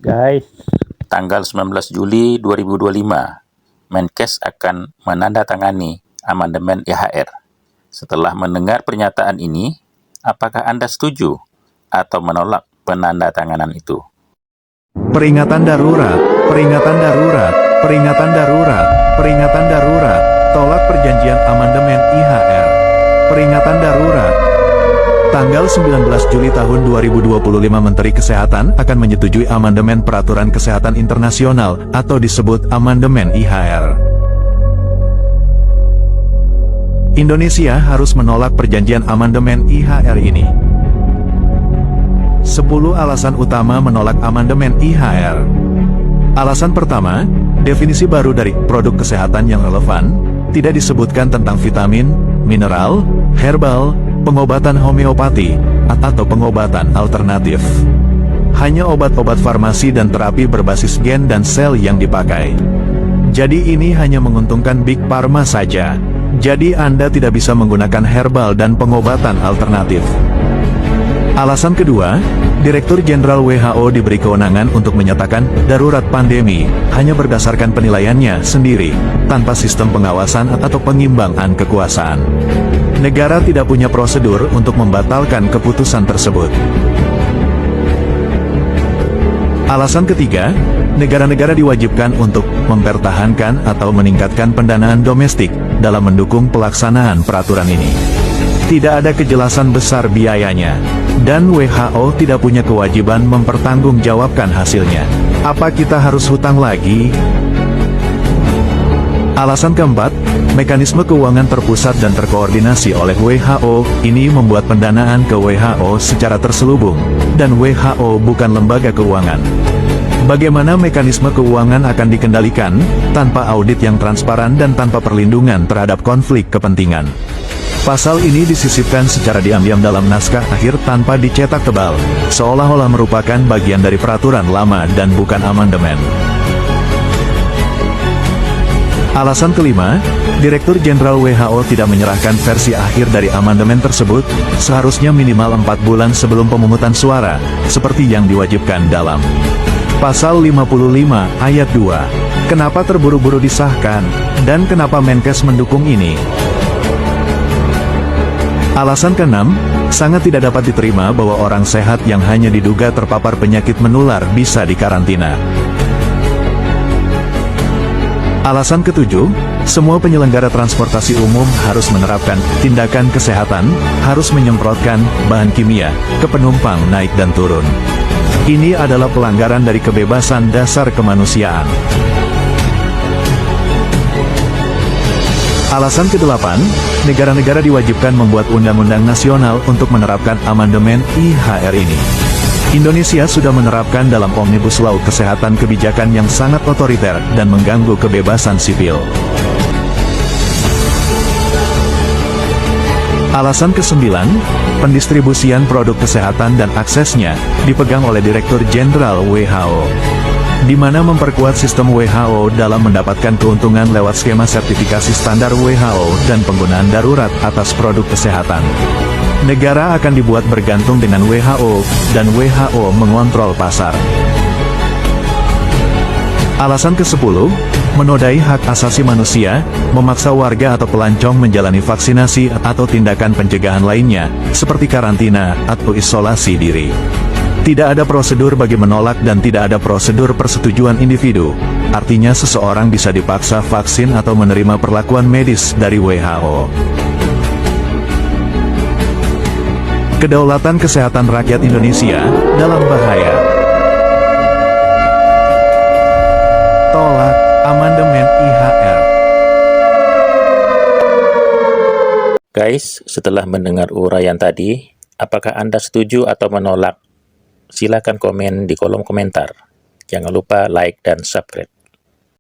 Guys, tanggal 19 Juli 2025, Menkes akan menandatangani amandemen IHR. Setelah mendengar pernyataan ini, apakah Anda setuju atau menolak penandatanganan itu? Peringatan darurat, peringatan darurat, peringatan darurat, peringatan darurat, tolak perjanjian amandemen IHR. Peringatan darurat. Tanggal 19 Juli tahun 2025 Menteri Kesehatan akan menyetujui amandemen Peraturan Kesehatan Internasional atau disebut amandemen IHR. Indonesia harus menolak perjanjian amandemen IHR ini. 10 alasan utama menolak amandemen IHR. Alasan pertama, definisi baru dari produk kesehatan yang relevan, tidak disebutkan tentang vitamin, mineral, herbal, pengobatan homeopati, atau pengobatan alternatif. Hanya obat-obat farmasi dan terapi berbasis gen dan sel yang dipakai. Jadi ini hanya menguntungkan Big Pharma saja. Jadi Anda tidak bisa menggunakan herbal dan pengobatan alternatif. Alasan kedua, Direktur Jenderal WHO diberi kewenangan untuk menyatakan darurat pandemi hanya berdasarkan penilaiannya sendiri, tanpa sistem pengawasan atau pengimbangan kekuasaan. Negara tidak punya prosedur untuk membatalkan keputusan tersebut. Alasan ketiga, negara-negara diwajibkan untuk mempertahankan atau meningkatkan pendanaan domestik dalam mendukung pelaksanaan peraturan ini. Tidak ada kejelasan besar biayanya, dan WHO tidak punya kewajiban mempertanggungjawabkan hasilnya. Apa kita harus hutang lagi? Alasan keempat, mekanisme keuangan terpusat dan terkoordinasi oleh WHO, ini membuat pendanaan ke WHO secara terselubung, dan WHO bukan lembaga keuangan. Bagaimana mekanisme keuangan akan dikendalikan, tanpa audit yang transparan dan tanpa perlindungan terhadap konflik kepentingan? Pasal ini disisipkan secara diam-diam dalam naskah akhir tanpa dicetak tebal, seolah-olah merupakan bagian dari peraturan lama dan bukan amandemen. Alasan kelima, Direktur Jenderal WHO tidak menyerahkan versi akhir dari amandemen tersebut, seharusnya minimal 4 bulan sebelum pemungutan suara, seperti yang diwajibkan dalam Pasal 55 Ayat 2. Kenapa terburu-buru disahkan, dan kenapa Menkes mendukung ini? Alasan keenam, sangat tidak dapat diterima bahwa orang sehat yang hanya diduga terpapar penyakit menular bisa dikarantina. Alasan ketujuh, semua penyelenggara transportasi umum harus menerapkan tindakan kesehatan, harus menyemprotkan bahan kimia ke penumpang naik dan turun. Ini adalah pelanggaran dari kebebasan dasar kemanusiaan. Alasan kedelapan, negara-negara diwajibkan membuat undang-undang nasional untuk menerapkan amandemen IHR ini. Indonesia sudah menerapkan dalam Omnibus Law Kesehatan kebijakan yang sangat otoriter dan mengganggu kebebasan sipil. Alasan kesembilan, pendistribusian produk kesehatan dan aksesnya dipegang oleh Direktur Jenderal WHO, di mana memperkuat sistem WHO dalam mendapatkan keuntungan lewat skema sertifikasi standar WHO dan penggunaan darurat atas produk kesehatan. Negara akan dibuat bergantung dengan WHO, dan WHO mengontrol pasar. Alasan ke-10, menodai hak asasi manusia, memaksa warga atau pelancong menjalani vaksinasi atau tindakan pencegahan lainnya, seperti karantina atau isolasi diri. Tidak ada prosedur bagi menolak dan tidak ada prosedur persetujuan individu, artinya seseorang bisa dipaksa vaksin atau menerima perlakuan medis dari WHO. Kedaulatan kesehatan rakyat Indonesia dalam bahaya. Tolak amandemen IHR. Guys, setelah mendengar uraian tadi, apakah Anda setuju atau menolak? Silakan komen di kolom komentar. Jangan lupa like dan subscribe.